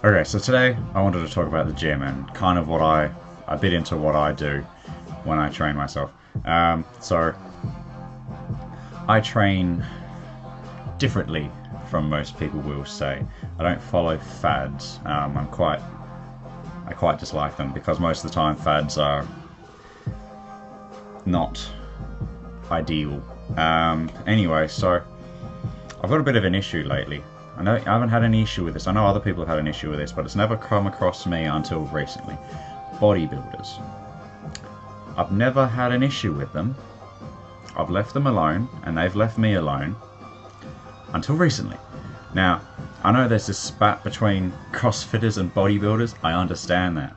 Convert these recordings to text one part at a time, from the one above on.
Okay, so today I wanted to talk about the gym and kind of a bit into what I do when I train myself. So I train differently from most people will say. I don't follow fads. I quite dislike them because most of the time fads are not ideal. Anyway, so I've got a bit of an issue lately. I know I haven't had any issue with this. I know other people have had an issue with this, but it's never come across me until recently. Bodybuilders. I've never had an issue with them. I've left them alone, and they've left me alone until recently. Now, I know there's this spat between CrossFitters and bodybuilders. I understand that.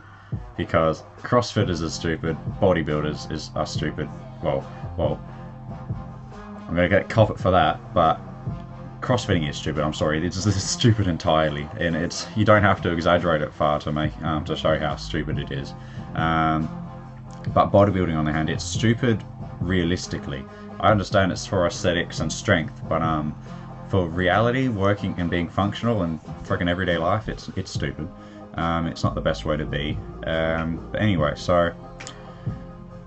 Because CrossFitters are stupid, bodybuilders are stupid. Well, I'm going to get covered for that, but CrossFitting is stupid. I'm sorry, it's stupid entirely, and you don't have to exaggerate it far to make to show how stupid it is. But bodybuilding, on the hand, it's stupid realistically. I understand it's for aesthetics and strength, but for reality, working and being functional and freaking everyday life, it's stupid. It's not the best way to be. But anyway,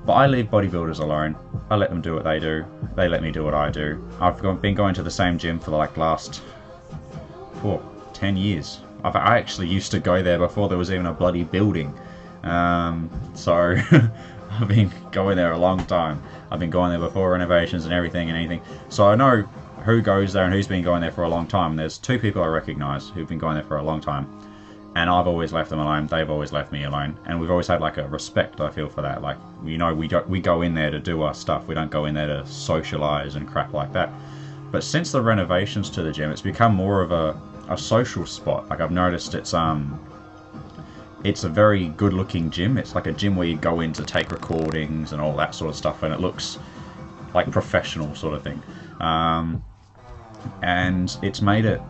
but I leave bodybuilders alone. I let them do what they do. They let me do what I do. I've been going to the same gym for the last 10 years. I actually used to go there before there was even a bloody building. So I've been going there a long time. I've been going there before renovations and everything. So I know who goes there and who's been going there for a long time. And there's two people I recognise who've been going there for a long time. And I've always left them alone. They've always left me alone, and we've always had a respect. I feel for that. We go in there to do our stuff. We don't go in there to socialise and crap like that. But since the renovations to the gym, it's become more of a social spot. I've noticed it's a very good-looking gym. It's like a gym where you go in to take recordings and all that sort of stuff, and it looks like professional sort of thing. And it's made it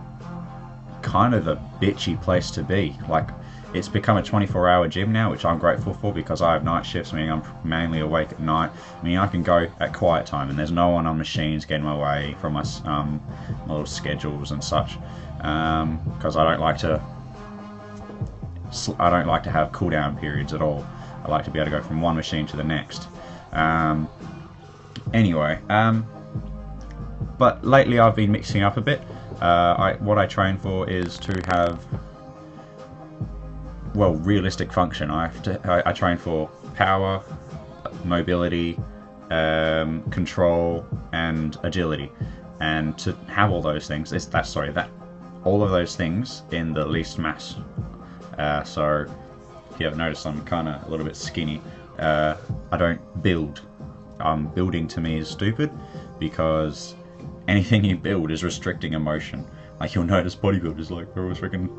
kind of a bitchy place to be. It's become a 24-hour gym now, which I'm grateful for because I have night shifts, meaning I'm mainly awake at night. I can go at quiet time and there's no one on machines getting my way from my little schedules and such, because I don't like to have cool down periods at all. I like to be able to go from one machine to the next. But lately I've been mixing up a bit. What I train for is to have, realistic function. I train for power, mobility, control, and agility, and to have all those things all of those things in the least mass. So if you have noticed, I'm kind of a little bit skinny. I don't build. Building to me is stupid because anything you build is restricting emotion. You'll notice bodybuilders, they're always freaking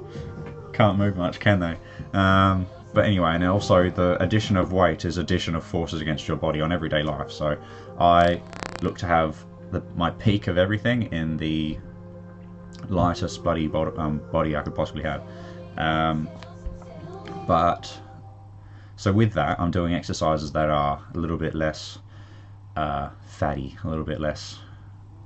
can't move much, can they? But anyway, and also the addition of weight is addition of forces against your body on everyday life. So I look to have my peak of everything in the lightest body I could possibly have. So with that, I'm doing exercises that are a little bit less fatty, a little bit less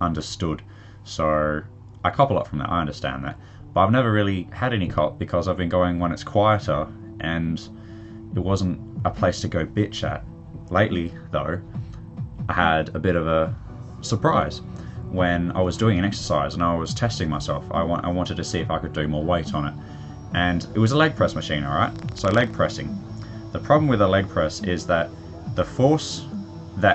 understood. So I cop a lot from that. I understand that, but I've never really had any cop because I've been going when it's quieter, and it wasn't a place to go bitch at. Lately, though, I had a bit of a surprise when I was doing an exercise and I was testing myself. I wanted to see if I could do more weight on it, and it was a leg press machine. All right, so leg pressing. The problem with a leg press is that the force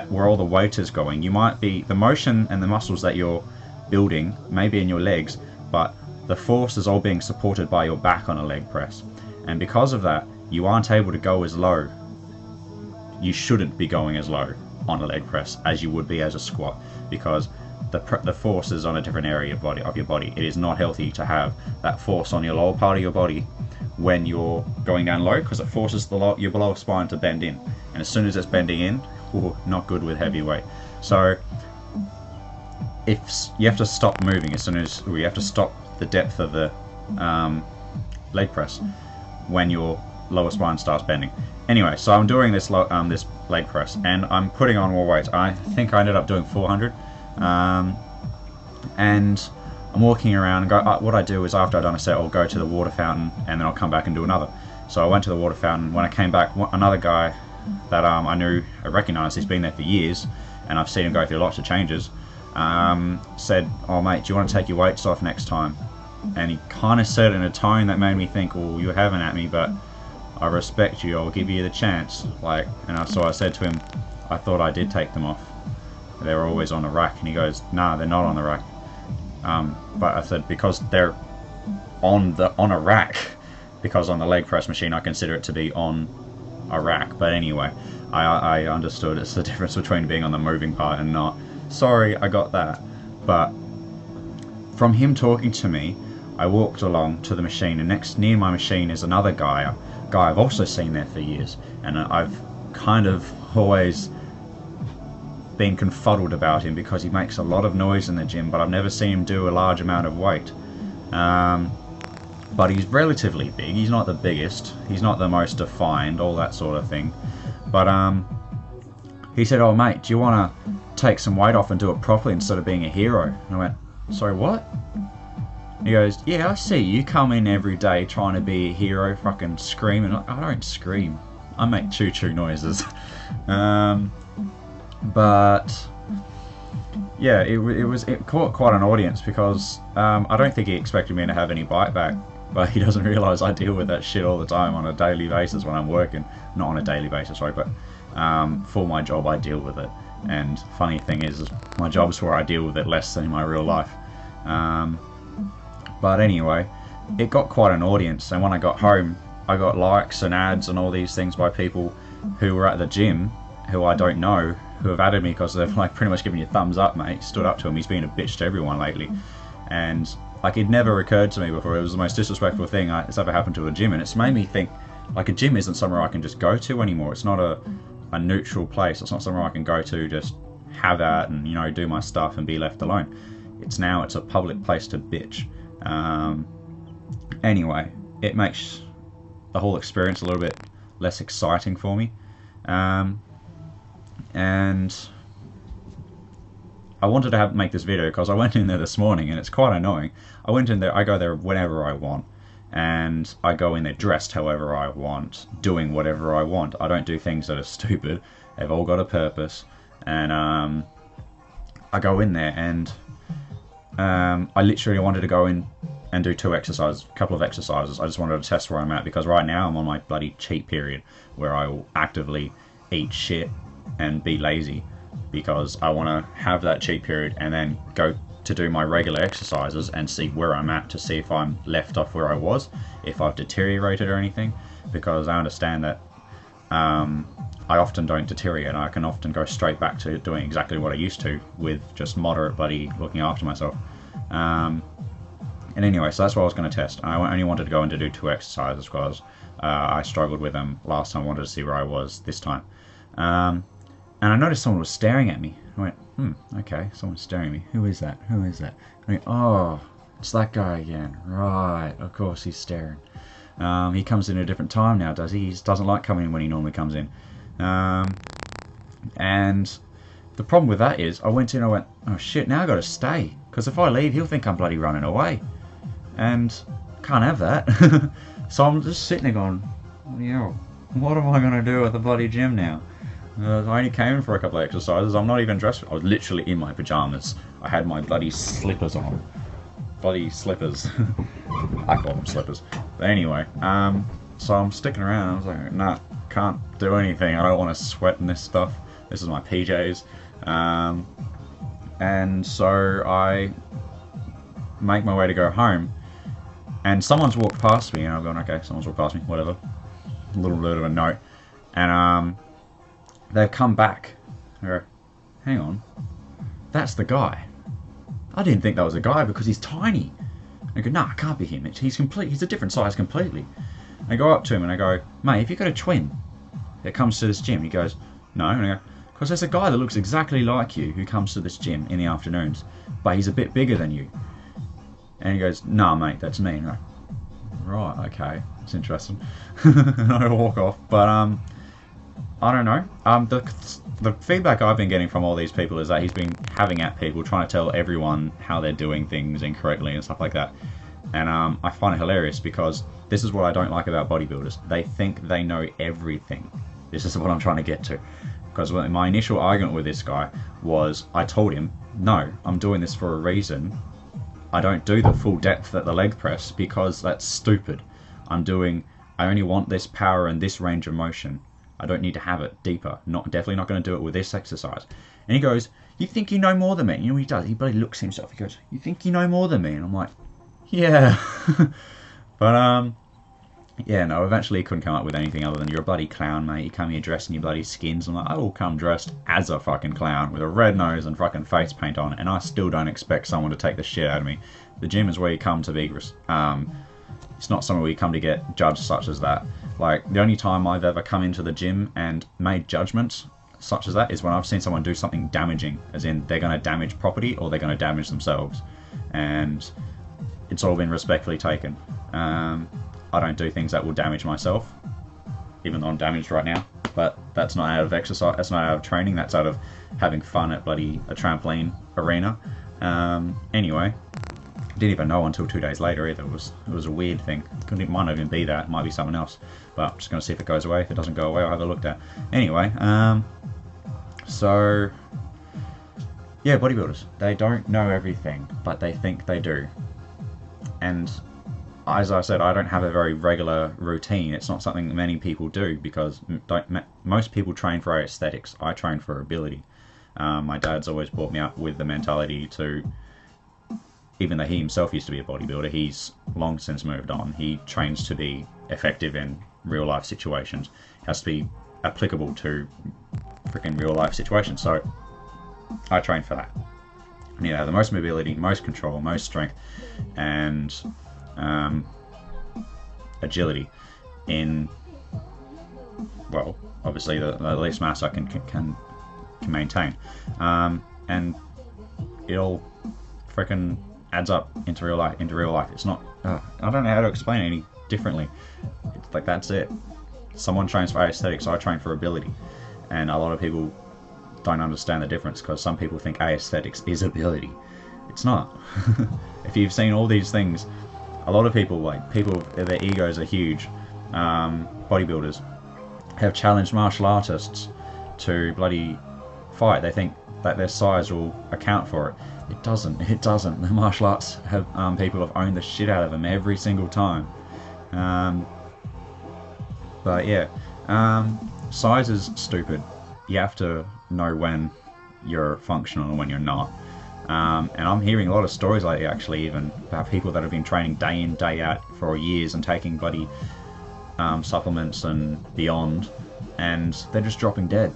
where all the weight is going, the motion and the muscles that you're building may be in your legs, but the force is all being supported by your back on a leg press, and because of that you aren't able to go as low. You shouldn't be going as low on a leg press as you would be as a squat, because the force is on a different area of your body. It is not healthy to have that force on your lower part of your body when you're going down low, because it forces your lower spine to bend in, and as soon as it's bending in, not good with heavy weight. So if you have to stop moving as soon as you have to stop the depth of the leg press when your lower spine starts bending. Anyway, so I'm doing this leg press and I'm putting on more weight. I think I ended up doing 400, and I'm walking around and go. What I do is after I've done a set, I'll go to the water fountain and then I'll come back and do another. So I went to the water fountain. When I came back, another guy that I recognised, he's been there for years, and I've seen him go through lots of changes. Said, "Oh mate, do you want to take your weights off next time?" And he kind of said it in a tone that made me think, "Well, you're having at me, but I respect you. I'll give you the chance." Like, so I said to him, "I thought I did take them off. They were always on the rack." And he goes, "Nah, they're not on the rack." But I said, because they're on a rack, because on the leg press machine I consider it to be on a rack. But anyway, I understood it's the difference between being on the moving part and not. Sorry, I got that. But from him talking to me, I walked along to the machine, and near my machine is another guy I've also seen there for years, and I've kind of always been confuddled about him because he makes a lot of noise in the gym, but I've never seen him do a large amount of weight. But he's relatively big. He's not the biggest, he's not the most defined, all that sort of thing. But he said, "Oh mate, do you want to take some weight off and do it properly instead of being a hero?" And I went, "Sorry, what?" He goes, "Yeah, I see you come in every day trying to be a hero, fucking screaming." I don't scream, I make choo-choo noises. But yeah, it caught quite an audience because I don't think he expected me to have any bite back, but he doesn't realise I deal with that shit all the time on a daily basis when I'm working. Not on a daily basis, sorry, but for my job I deal with it. And funny thing is my job's where I deal with it less than in my real life. But anyway, it got quite an audience, and when I got home I got likes and ads and all these things by people who were at the gym who I don't know, who have added me because they've like pretty much given you a thumbs up, mate. Stood up to him. He's been a bitch to everyone lately, and like it never occurred to me before. It was the most disrespectful thing that's ever happened to a gym, and it's made me think like a gym isn't somewhere I can just go to anymore. It's not a neutral place. It's not somewhere I can go to just have at and do my stuff and be left alone. It's a public place to bitch. Anyway, it makes the whole experience a little bit less exciting for me. And I wanted to make this video because I went in there this morning and it's quite annoying. I went in there, I go there whenever I want, and I go in there dressed however I want, doing whatever I want. I don't do things that are stupid. They've all got a purpose. And I go in there and I literally wanted to go in and do a couple of exercises. I just wanted to test where I'm at, because right now I'm on my bloody cheat period where I will actively eat shit and be lazy, because I want to have that cheat period and then go to do my regular exercises and see where I'm at, to see if I'm left off where I was, if I've deteriorated or anything, because I understand that I often don't deteriorate. I can often go straight back to doing exactly what I used to with just moderate bloody looking after myself. And anyway, so that's what I was going to test. I only wanted to go in to do 2 exercises because I struggled with them last time. I wanted to see where I was this time. And I noticed someone was staring at me. I went, okay, someone's staring at me. Who is that? Who is that? I went, oh, it's that guy again. Right, of course he's staring. He comes in at a different time now, does he? He doesn't like coming in when he normally comes in. And the problem with that is, I went in and I went, oh shit, now I've got to stay. Because if I leave, he'll think I'm bloody running away. And can't have that. So I'm just sitting there going, what am I going to do at the bloody gym now? I only came in for a couple of exercises. I'm not even dressed. I was literally in my pajamas. I had my bloody slippers on. Bloody slippers. I call them slippers. But anyway, so I'm sticking around. I was like, nah, can't do anything. I don't want to sweat in this stuff. This is my PJs. And so I make my way to go home. And someone's walked past me, and I'm going, okay, someone's walked past me, whatever. A little bit of a note. And they've come back. I go, hang on, that's the guy. I didn't think that was a guy because he's tiny. I go, nah, it can't be him. He's a different size completely. I go up to him and I go, mate, have you got a twin that comes to this gym? He goes, no. And I go, because there's a guy that looks exactly like you who comes to this gym in the afternoons, but he's a bit bigger than you. And he goes, nah, mate, that's me. And I go, right, okay, that's interesting. And I walk off. But I don't know. The feedback I've been getting from all these people is that he's been having at people, trying to tell everyone how they're doing things incorrectly and stuff like that. And I find it hilarious because this is what I don't like about bodybuilders. They think they know everything. This is what I'm trying to get to. Because my initial argument with this guy was, I told him, no, I'm doing this for a reason. I don't do the full depth at the leg press because that's stupid. I only want this power and this range of motion. I don't need to have it deeper. Definitely not going to do it with this exercise. And he goes, you think you know more than me? You know what he does? He bloody looks at himself. He goes, you think you know more than me? And I'm like, yeah. But, yeah, no, eventually he couldn't come up with anything other than, you're a bloody clown, mate. You come here dressed in your bloody skins. I'm like, I will come dressed as a fucking clown with a red nose and fucking face paint on, and I still don't expect someone to take the shit out of me. The gym is where you come to be, it's not somewhere where you come to get judged such as that. Like, the only time I've ever come into the gym and made judgments such as that is when I've seen someone do something damaging, as in they're going to damage property or they're going to damage themselves. And it's all been respectfully taken. I don't do things that will damage myself, even though I'm damaged right now. But that's not out of exercise, that's not out of training, that's out of having fun at bloody a trampoline arena. Anyway, didn't even know until 2 days later either. It was a weird thing. It might not even be that. It might be someone else. But I'm just going to see if it goes away. If it doesn't go away, I'll have a look at. Anyway, so yeah, bodybuilders. They don't know everything, but they think they do. And as I said, I don't have a very regular routine. It's not something that many people do because most people train for aesthetics. I train for ability. My dad's always brought me up with the mentality to, even though he himself used to be a bodybuilder, he's long since moved on. He trains to be effective in real life situations. It has to be applicable to freaking real life situations. So I train for that. I need to have the most mobility, most control, most strength, and agility in, well, obviously the least mass I can maintain, and it all freaking adds up into real life. It's not, I don't know how to explain it any differently. It's like, that's it. Someone trains for aesthetics, I train for ability, and a lot of people don't understand the difference because some people think aesthetics is ability. It's not. If you've seen all these things, a lot of people, their egos are huge. Bodybuilders have challenged martial artists to bloody fight. They think that their size will account for it. It doesn't. It doesn't. The martial arts have people have owned the shit out of them every single time. But yeah, size is stupid. You have to know when you're functional and when you're not. And I'm hearing a lot of stories lately, actually, even about people that have been training day in, day out for years and taking bloody supplements and beyond, and they're just dropping dead.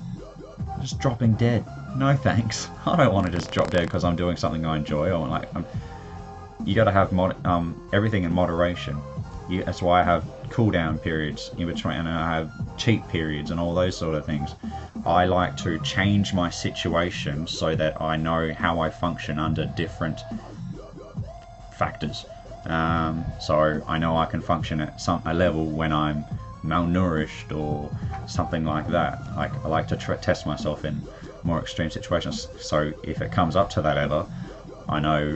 Just dropping dead. No thanks. I don't want to just drop dead because I'm doing something I enjoy. I want, you got to have everything in moderation. That's why I have cool down periods in between, and I have cheat periods and all those sort of things. I like to change my situation so that I know how I function under different factors. So I know I can function at a level when I'm malnourished or something like that. I like to test myself in more extreme situations, so if it comes up to that ever, I know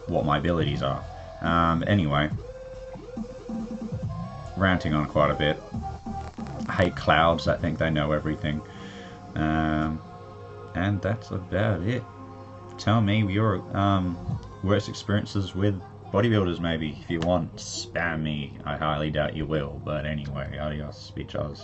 what my abilities are. Anyway, ranting on quite a bit. I hate clouds that think they know everything. And that's about it. Tell me your worst experiences with bodybuilders, maybe. If you want, spam me. I highly doubt you will, but anyway, adios, bitches.